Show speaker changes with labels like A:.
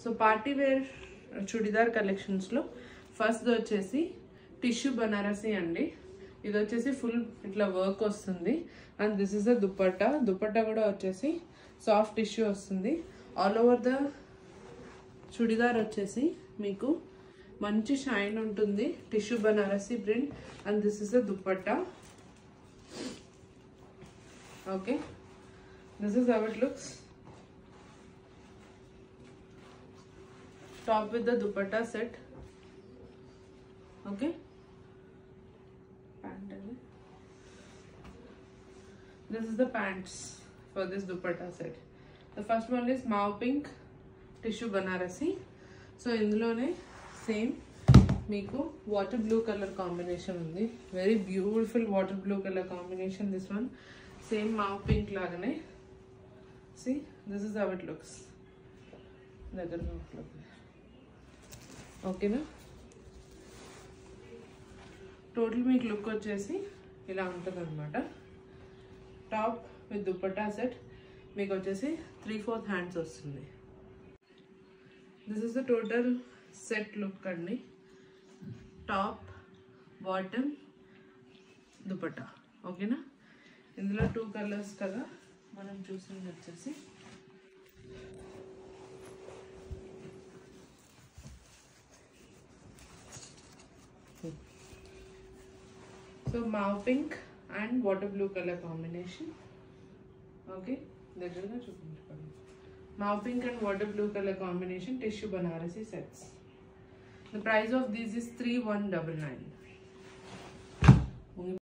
A: So party wear churidar కలెక్షన్స్లో first వచ్చేసి tissue Banarasi అండి. ఇది వచ్చేసి ఫుల్ ఇట్లా వర్క్ వస్తుంది. And this is the dupatta. Dupatta కూడా వచ్చేసి సాఫ్ట్ టిష్యూ వస్తుంది. ఆల్ ఓవర్ ద చుడిదార్ వచ్చేసి మీకు మంచి షైన్ ఉంటుంది. Tissue Banarasi print. And this is the dupatta. Okay, this is how it looks. Top with the dupatta set. Okay, pant. This is the pants for this dupatta set. The first one is mauve pink tissue banarasi. So indulone same meeku water blue color combination undi. Very beautiful water blue color combination. This one same mauve pink lagane. See, this is how it looks. ఓకేనా. Total మీకు look వచ్చేసి ఇలా ఉంటుంది అనమాట. Top with dupatta set మీకు వచ్చేసి 3/4 hands వస్తుంది. This is the total set look అండి. Top, bottom, dupatta. ఓకేనా. ఇందులో 2 కలర్స్ కదా మనం చూసింది వచ్చేసి so mauve pink and water blue color combination. Okay, దగ్గరగా చూపించుకోండి. mauve pink and water blue color combination tissue banarasi sets. The price of these is 3199.